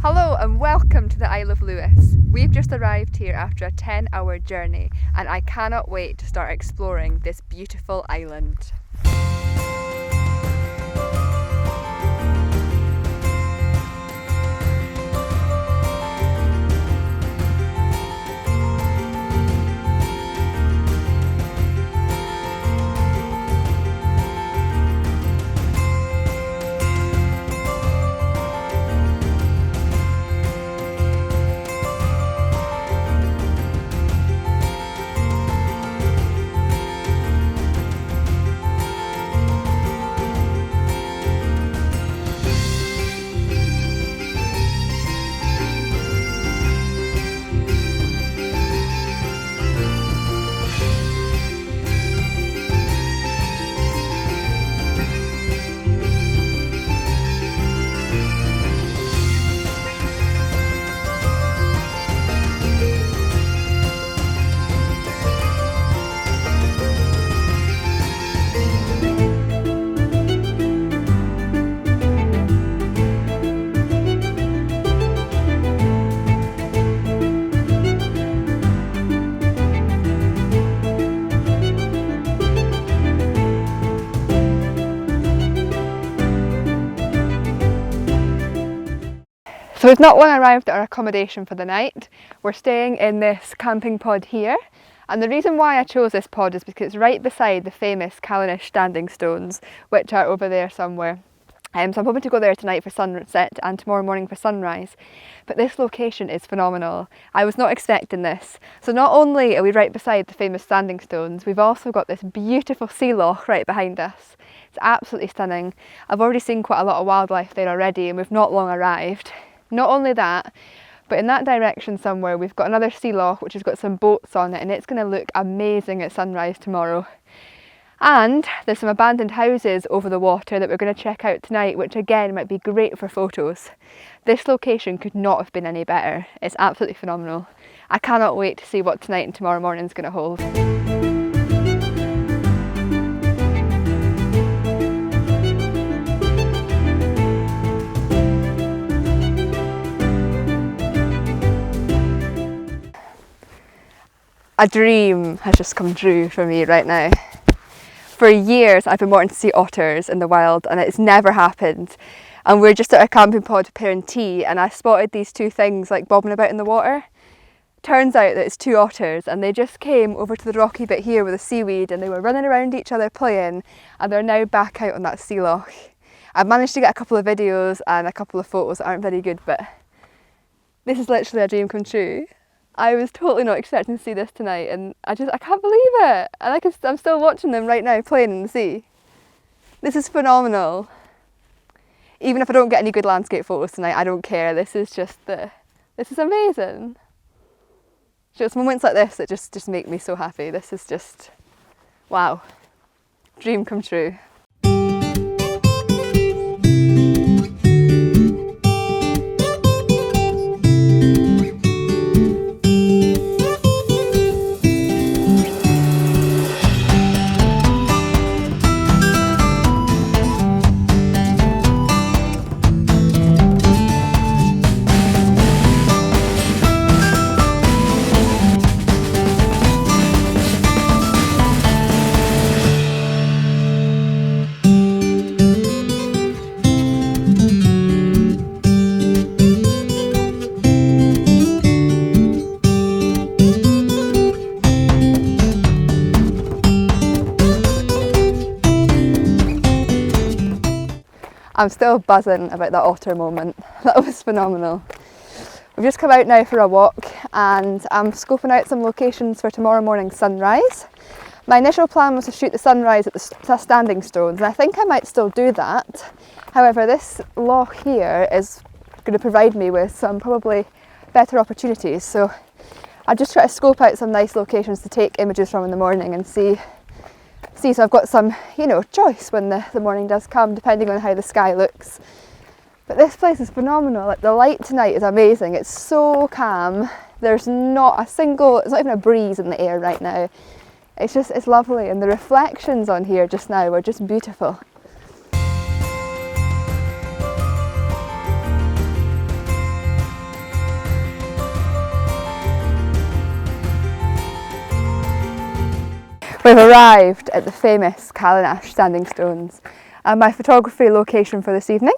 Hello and welcome to the Isle of Lewis. We've just arrived here after a 10-hour journey and I cannot wait to start exploring this beautiful island. So we've not long arrived at our accommodation for the night. We're staying in this camping pod here, and the reason why I chose this pod is because it's right beside the famous Callanish standing stones, which are over there somewhere. So I'm hoping to go there tonight for sunset and tomorrow morning for sunrise. But this location is phenomenal. I was not expecting this. So not only are we right beside the famous standing stones, we've also got this beautiful sea loch right behind us. It's absolutely stunning. I've already seen quite a lot of wildlife there already and we've not long arrived. Not only that, but in that direction somewhere we've got another sea loch which has got some boats on it and it's going to look amazing at sunrise tomorrow. And there's some abandoned houses over the water that we're going to check out tonight, which again might be great for photos. This location could not have been any better. It's absolutely phenomenal. I cannot wait to see what tonight and tomorrow morning is going to hold. A dream has just come true for me right now. For years I've been wanting to see otters in the wild and it's never happened. And we're just at our camping pod preparing tea and I spotted these two things like bobbing about in the water. Turns out that it's two otters and they just came over to the rocky bit here with the seaweed and they were running around each other playing and they're now back out on that sea loch. I've managed to get a couple of videos and a couple of photos that aren't very good, but this is literally a dream come true. I was totally not expecting to see this tonight and I can't believe it. And I'm still watching them right now playing in the sea. This is phenomenal. Even if I don't get any good landscape photos tonight, I don't care. This is amazing. Just moments like this that just make me so happy. This is just, wow. Dream come true. I'm still buzzing about that otter moment. That was phenomenal. We've just come out now for a walk and I'm scoping out some locations for tomorrow morning's sunrise. My initial plan was to shoot the sunrise at the standing stones and I think I might still do that. However, this loch here is going to provide me with some probably better opportunities. So I'll just try to scope out some nice locations to take images from in the morning and see so I've got some, choice when the morning does come, depending on how the sky looks. But this place is phenomenal. Like, the light tonight is amazing. It's so calm. There's not even a breeze in the air right now. It's lovely, and the reflections on here just now were just beautiful. We've arrived at the famous Callanash Standing Stones and my photography location for this evening.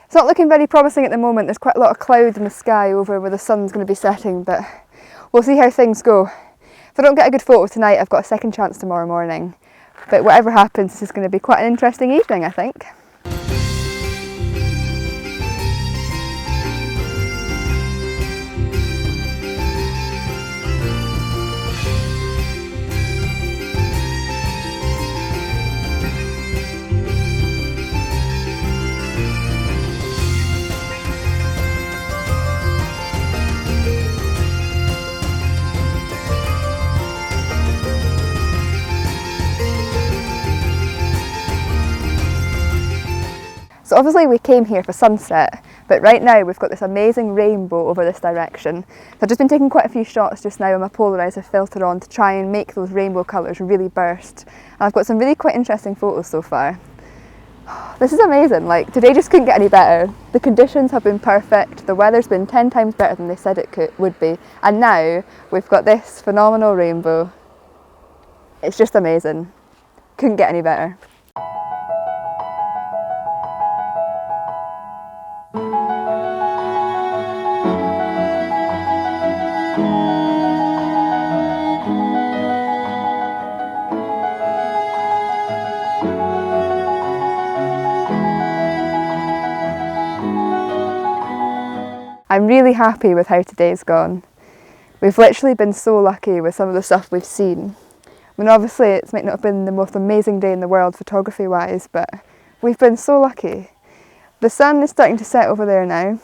It's not looking very promising at the moment. There's quite a lot of clouds in the sky over where the sun's going to be setting, but we'll see how things go. If I don't get a good photo tonight, I've got a second chance tomorrow morning. But whatever happens, this is going to be quite an interesting evening, I think. So obviously we came here for sunset, but right now we've got this amazing rainbow over this direction. So I've just been taking quite a few shots just now with my polarizer filter on to try and make those rainbow colours really burst. And I've got some really quite interesting photos so far. This is amazing, like today just couldn't get any better. The conditions have been perfect, the weather's been 10 times better than they said it would be, and now we've got this phenomenal rainbow. It's just amazing. Couldn't get any better. I'm really happy with how today's gone. We've literally been so lucky with some of the stuff we've seen. I mean, obviously it might not have been the most amazing day in the world photography wise, but we've been so lucky. The sun is starting to set over there now.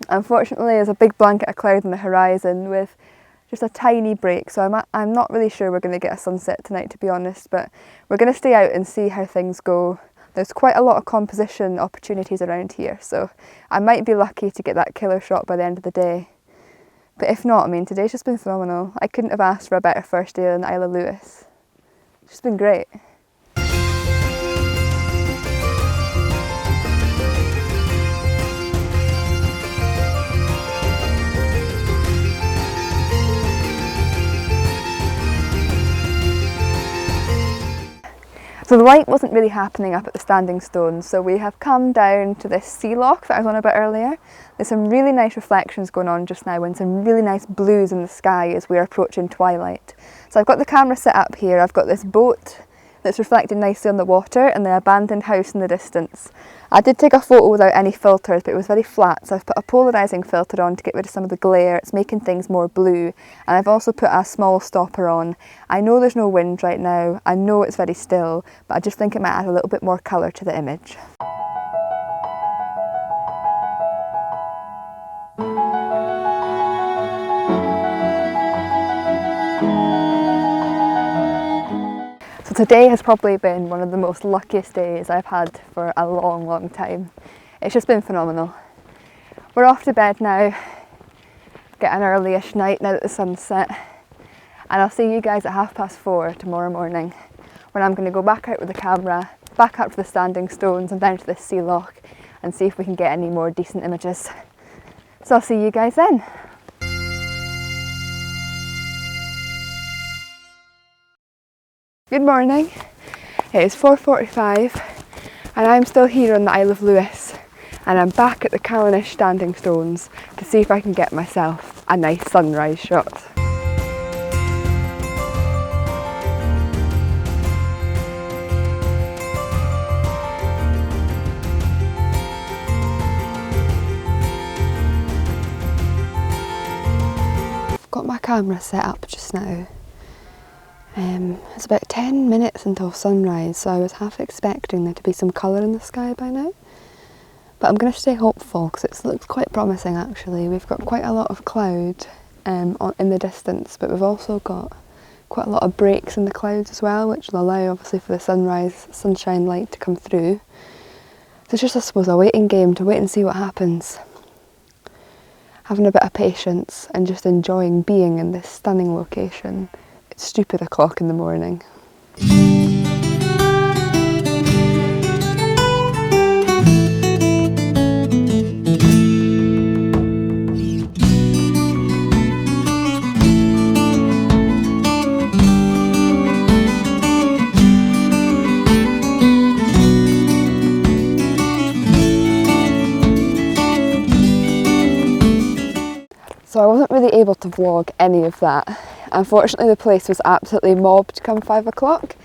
Unfortunately there's a big blanket of cloud on the horizon with just a tiny break, so I'm not really sure we're going to get a sunset tonight, to be honest, but we're going to stay out and see how things go. There's quite a lot of composition opportunities around here, so I might be lucky to get that killer shot by the end of the day. But if not, I mean, today's just been phenomenal. I couldn't have asked for a better first day than Isle of Lewis. It's just been great. So the light wasn't really happening up at the Standing Stones, so we have come down to this sea loch that I was on about earlier. There's some really nice reflections going on just now and some really nice blues in the sky as we're approaching twilight. So I've got the camera set up here, I've got this boat that's reflecting nicely on the water and the abandoned house in the distance. I did take a photo without any filters, but it was very flat, so I've put a polarising filter on to get rid of some of the glare. It's making things more blue, and I've also put a small stopper on. I know there's no wind right now, I know it's very still, but I just think it might add a little bit more colour to the image. So today has probably been one of the most luckiest days I've had for a long, long time. It's just been phenomenal. We're off to bed now, get an early-ish night now that the sun's set, and I'll see you guys at 4:30 tomorrow morning when I'm going to go back out with the camera, back up to the Standing Stones and down to this sea loch and see if we can get any more decent images. So I'll see you guys then. Good morning, it is 4:45 and I'm still here on the Isle of Lewis and I'm back at the Callanash Standing Stones to see if I can get myself a nice sunrise shot. Got my camera set up just now. It's about 10 minutes until sunrise, so I was half expecting there to be some colour in the sky by now. But I'm going to stay hopeful because it looks quite promising actually. We've got quite a lot of cloud in the distance, but we've also got quite a lot of breaks in the clouds as well, which will allow obviously for the sunshine light to come through. So it's just, I suppose, a waiting game to wait and see what happens. Having a bit of patience and just enjoying being in this stunning location. It's stupid o'clock in the morning. So I wasn't really able to vlog any of that. Unfortunately, the place was absolutely mobbed come 5 o'clock.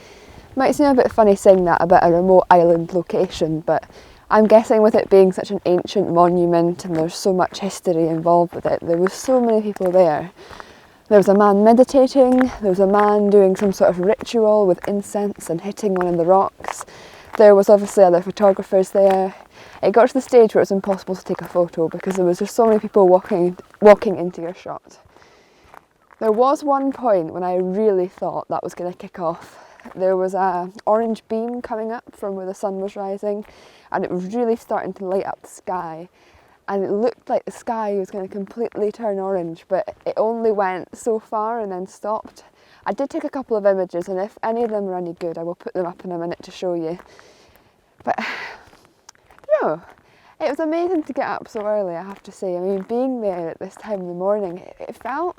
Might seem a bit funny saying that about a remote island location, but I'm guessing with it being such an ancient monument and there's so much history involved with it, there was so many people there. There was a man meditating, there was a man doing some sort of ritual with incense and hitting one of the rocks. There was obviously other photographers there. It got to the stage where it was impossible to take a photo because there was just so many people walking into your shot. There was one point when I really thought that was going to kick off. There was an orange beam coming up from where the sun was rising, and it was really starting to light up the sky, and it looked like the sky was going to completely turn orange, but it only went so far and then stopped. I did take a couple of images, and if any of them are any good I will put them up in a minute to show you. But no, it was amazing to get up so early, I have to say. I mean, being there at this time in the morning, it felt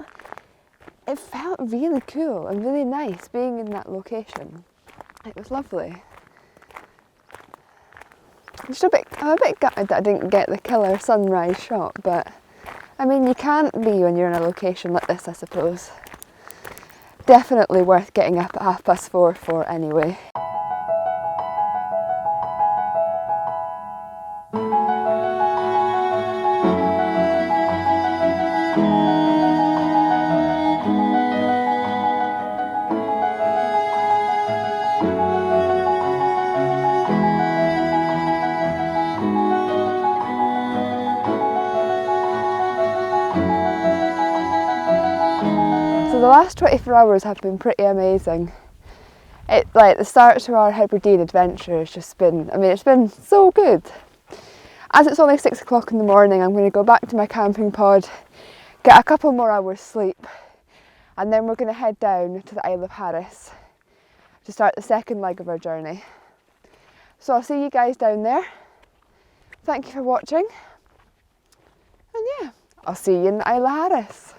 really cool and really nice being in that location. It was lovely. I'm a bit gutted that I didn't get the killer sunrise shot, but I mean, you can't be when you're in a location like this, I suppose. Definitely worth getting up at 4:30 for anyway. So the last 24 hours have been pretty amazing. Like the start to our Hebridean adventure has just been, I mean, it's been so good. As it's only 6 o'clock in the morning, I'm going to go back to my camping pod, get a couple more hours sleep, and then we're going to head down to the Isle of Harris to start the second leg of our journey. So I'll see you guys down there. Thank you for watching, and yeah, I'll see you in the Isle of Harris.